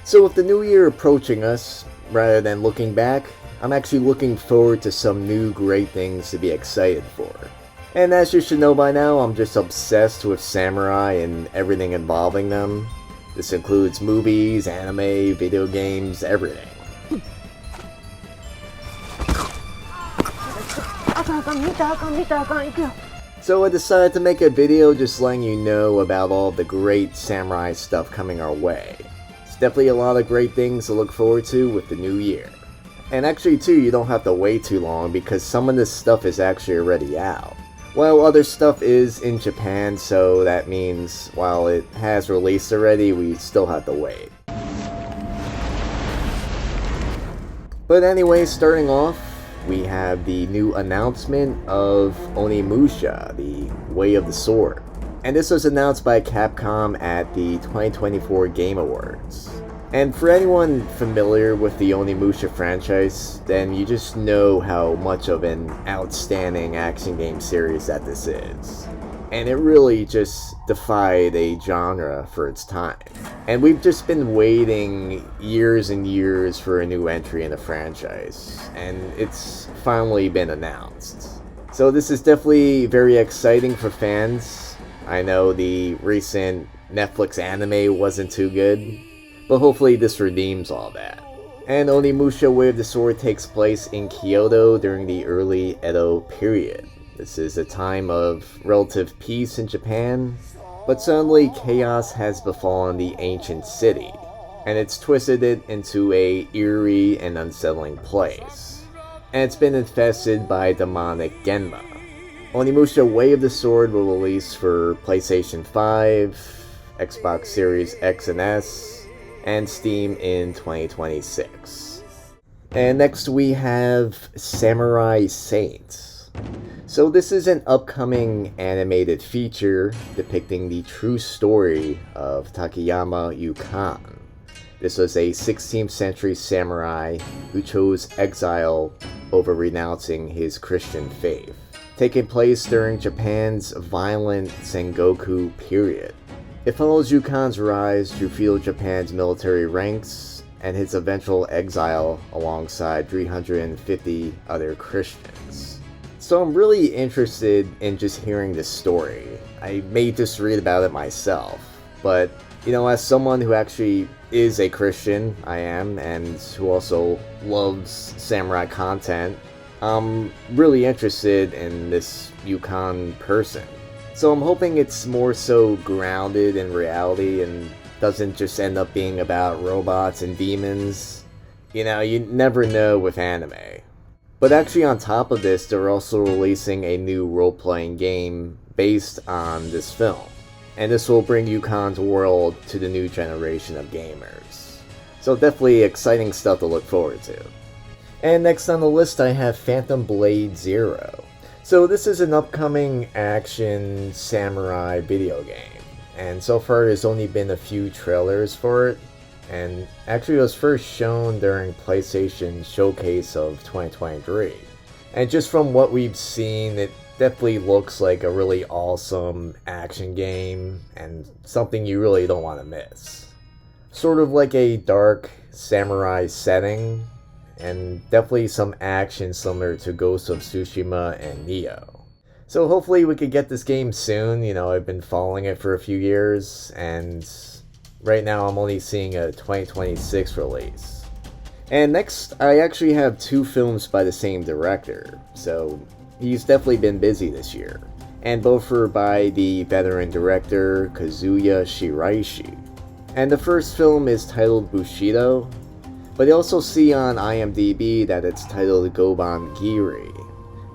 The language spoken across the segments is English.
So with the new year approaching us, rather than looking back, I'm actually looking forward to some new great things to be excited for. And as you should know by now, I'm just obsessed with samurai and everything involving them. This includes movies, anime, video games, everything. So I decided to make a video just letting you know about all the great samurai stuff coming our way. It's definitely a lot of great things to look forward to with the new year. And actually too, you don't have to wait too long because some of this stuff is actually already out. While other stuff is in Japan, so that means while it has released already, we still have to wait. But anyway, starting off, we have the new announcement of Onimusha, the Way of the Sword. And this was announced by Capcom at the 2024 Game Awards. And for anyone familiar with the Onimusha franchise, then you just know how much of an outstanding action game series that this is. And it really just defied a genre for its time. And we've just been waiting years and years for a new entry in the franchise, and it's finally been announced. So this is definitely very exciting for fans. I know the recent Netflix anime wasn't too good, but hopefully this redeems all that. And Onimusha Way of the Sword takes place in Kyoto during the early Edo period. This is a time of relative peace in Japan, but suddenly chaos has befallen the ancient city, and it's twisted it into a eerie and unsettling place. And it's been infested by demonic Genma. Onimusha Way of the Sword will release for PlayStation 5, Xbox Series X and S, and Steam in 2026. And next we have Samurai Saint. So this is an upcoming animated feature depicting the true story of Takayama Yukan. This was a 16th century samurai who chose exile over renouncing his Christian faith, taking place during Japan's violent Sengoku period. It follows Yukan's rise through feudal Japan's military ranks and his eventual exile alongside 350 other Christians. So I'm really interested in just hearing this story. I may just read about it myself, but as someone who actually is a Christian, I am, and who also loves samurai content, I'm really interested in this Yukan person. So I'm hoping it's more so grounded in reality and doesn't just end up being about robots and demons. You never know with anime. But actually on top of this, they're also releasing a new role-playing game based on this film. And this will bring Yukan's world to the new generation of gamers. So definitely exciting stuff to look forward to. And next on the list I have Phantom Blade Zero. So this is an upcoming action samurai video game. And so far there's only been a few trailers for it. And actually it was first shown during PlayStation Showcase of 2023. And just from what we've seen, it definitely looks like a really awesome action game and something you really don't want to miss. Sort of like a dark samurai setting, and definitely some action similar to Ghost of Tsushima and Nioh. So hopefully we could get this game soon. I've been following it for a few years, and right now I'm only seeing a 2026 release. And next, I actually have two films by the same director, so he's definitely been busy this year. And both are by the veteran director Kazuya Shiraishi. And the first film is titled Bushido, but you also see on IMDb that it's titled Goban Giri.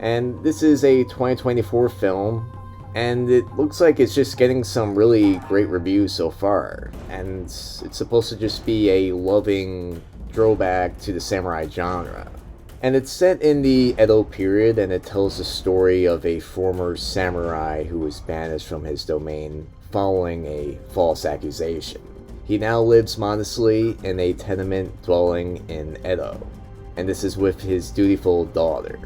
And this is a 2024 film, and it looks like it's just getting some really great reviews so far. And it's supposed to just be a loving throwback to the samurai genre. And it's set in the Edo period, and it tells the story of a former samurai who was banished from his domain following a false accusation. He now lives modestly in a tenement dwelling in Edo, and this is with his dutiful daughter.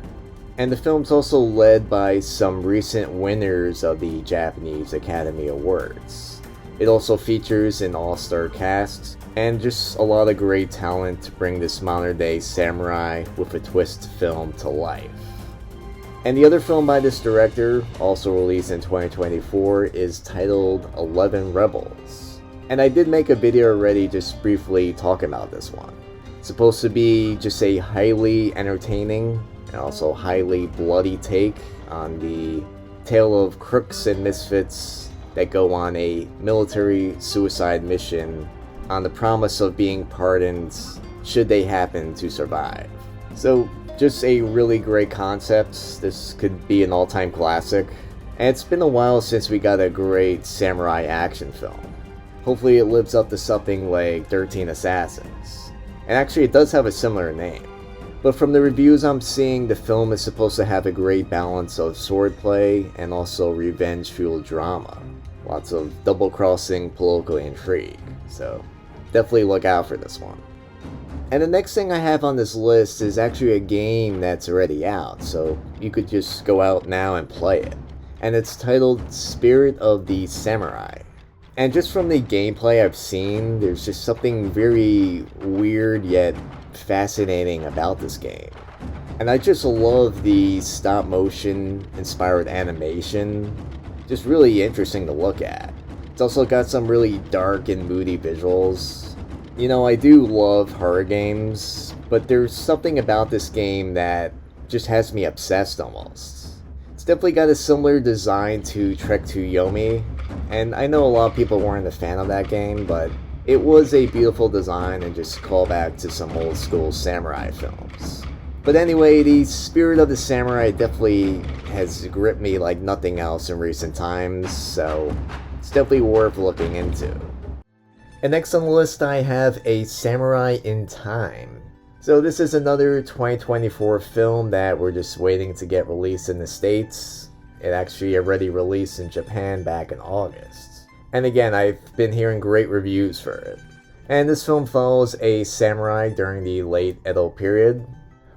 And the film's also led by some recent winners of the Japanese Academy Awards. It also features an all-star cast, and just a lot of great talent to bring this modern-day samurai with a twist film to life. And the other film by this director, also released in 2024, is titled 11 Rebels. And I did make a video already just briefly talking about this one. It's supposed to be just a highly entertaining and also highly bloody take on the tale of crooks and misfits that go on a military suicide mission on the promise of being pardoned should they happen to survive. So, just a really great concept. This could be an all-time classic. And it's been a while since we got a great samurai action film. Hopefully it lives up to something like 13 Assassins. And actually it does have a similar name. But from the reviews I'm seeing, the film is supposed to have a great balance of swordplay and also revenge-fueled drama. Lots of double-crossing political intrigue. So definitely look out for this one. And the next thing I have on this list is actually a game that's already out, so you could just go out now and play it. And it's titled Spirit of the Samurai. And just from the gameplay I've seen, there's just something very weird yet fascinating about this game. And I just love the stop motion inspired animation. Just really interesting to look at. It's also got some really dark and moody visuals. You know, I do love horror games, but there's something about this game that just has me obsessed almost. It's definitely got a similar design to Trek to Yomi, and I know a lot of people weren't a fan of that game, but it was a beautiful design and just call back to some old school samurai films. But anyway, the Spirit of the Samurai definitely has gripped me like nothing else in recent times, so it's definitely worth looking into. And next on the list I have A Samurai in Time. So this is another 2024 film that we're just waiting to get released in the States. It actually already released in Japan back in August. And again, I've been hearing great reviews for it. And this film follows a samurai during the late Edo period.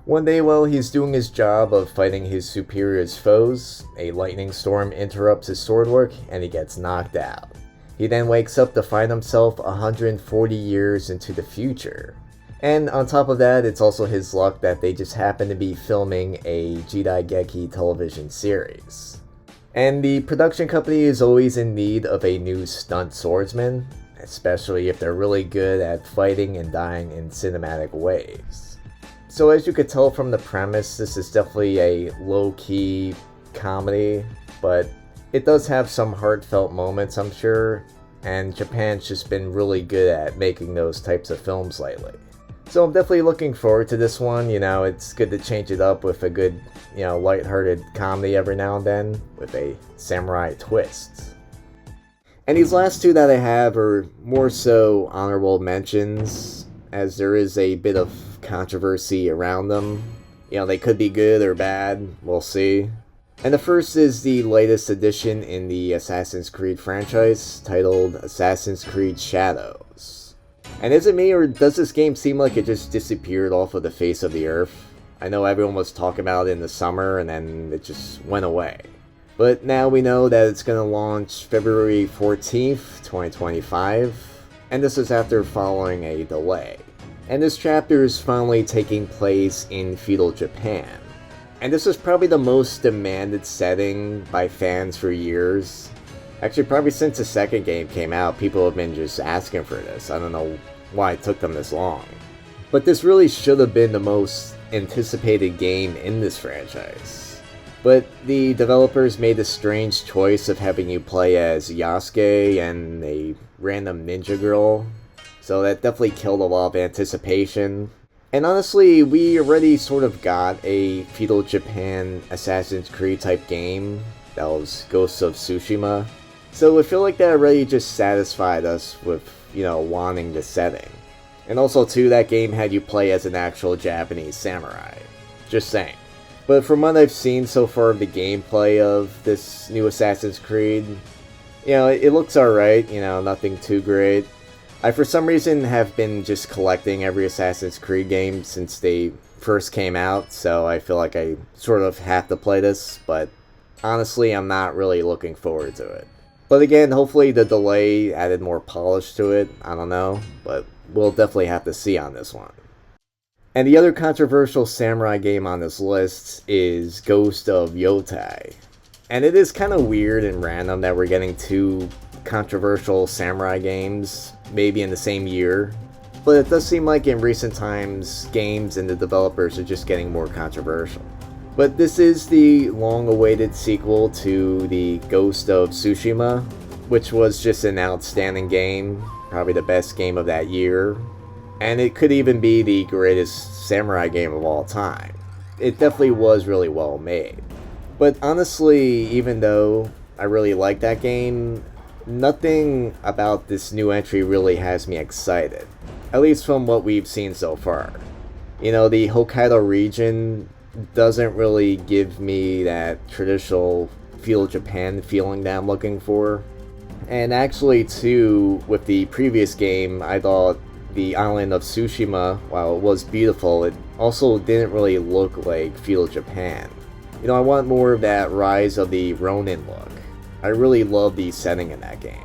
One day while he's doing his job of fighting his superior's foes, a lightning storm interrupts his sword work and he gets knocked out. He then wakes up to find himself 140 years into the future. And on top of that, it's also his luck that they just happen to be filming a Jidaigeki television series. And the production company is always in need of a new stunt swordsman, especially if they're really good at fighting and dying in cinematic ways. So as you could tell from the premise, this is definitely a low-key comedy, but it does have some heartfelt moments, I'm sure, and Japan's just been really good at making those types of films lately. So I'm definitely looking forward to this one. You know, it's good to change it up with a good, lighthearted comedy every now and then with a samurai twist. And these last two that I have are more so honorable mentions, as there is a bit of controversy around them. They could be good or bad, we'll see. And the first is the latest addition in the Assassin's Creed franchise, titled Assassin's Creed Shadows. And is it me, or does this game seem like it just disappeared off of the face of the earth? I know everyone was talking about it in the summer, and then it just went away. But now we know that it's going to launch February 14th, 2025, and this is after following a delay. And this chapter is finally taking place in feudal Japan. And this is probably the most demanded setting by fans for years. Actually, probably since the second game came out, people have been just asking for this. I don't know why it took them this long. But this really should have been the most anticipated game in this franchise. But the developers made the strange choice of having you play as Yasuke and a random ninja girl. So that definitely killed a lot of anticipation. And honestly, we already sort of got a feudal Japan Assassin's Creed type game. That was Ghosts of Tsushima. So I feel like that already just satisfied us with, wanting the setting. And also too, that game had you play as an actual Japanese samurai. Just saying. But from what I've seen so far of the gameplay of this new Assassin's Creed, it looks alright, nothing too great. I for some reason have been just collecting every Assassin's Creed game since they first came out, so I feel like I sort of have to play this, but honestly I'm not really looking forward to it. But again, hopefully the delay added more polish to it. I don't know, but we'll definitely have to see on this one. And the other controversial samurai game on this list is Ghost of Yotei. And it is kind of weird and random that we're getting two controversial samurai games, maybe in the same year. But it does seem like in recent times, games and the developers are just getting more controversial. But this is the long-awaited sequel to the Ghost of Tsushima, which was just an outstanding game, probably the best game of that year. And it could even be the greatest samurai game of all time. It definitely was really well made. But honestly, even though I really like that game, nothing about this new entry really has me excited. At least from what we've seen so far. You know, the Hokkaido region doesn't really give me that traditional feudal Japan feeling that I'm looking for. And actually too, with the previous game, I thought the island of Tsushima, while it was beautiful, it also didn't really look like feudal Japan. You know, I want more of that Rise of the Ronin look. I really love the setting in that game.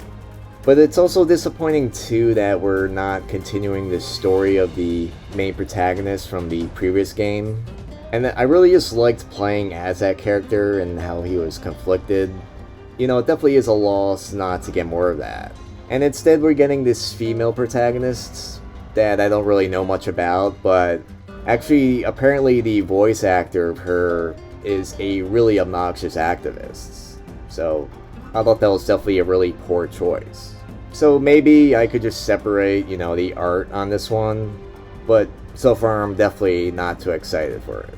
But it's also disappointing too that we're not continuing the story of the main protagonist from the previous game. And I really just liked playing as that character and how he was conflicted. You know, it definitely is a loss not to get more of that. And instead we're getting this female protagonist that I don't really know much about, but actually apparently the voice actor of her is a really obnoxious activist. So I thought that was definitely a really poor choice. So maybe I could just separate, you know, the art on this one, but so far I'm definitely not too excited for it.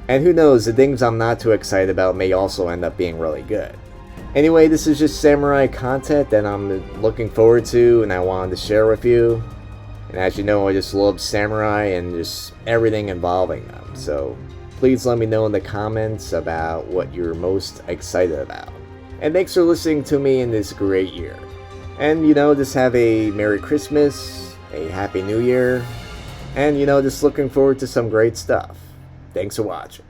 And who knows, the things I'm not too excited about may also end up being really good. Anyway, this is just samurai content that I'm looking forward to and I wanted to share with you. And as you know, I just love samurai and just everything involving them. So please let me know in the comments about what you're most excited about. And thanks for listening to me in this great year. And you know, just have a Merry Christmas, a Happy New Year, and you know, just looking forward to some great stuff. Thanks for watching.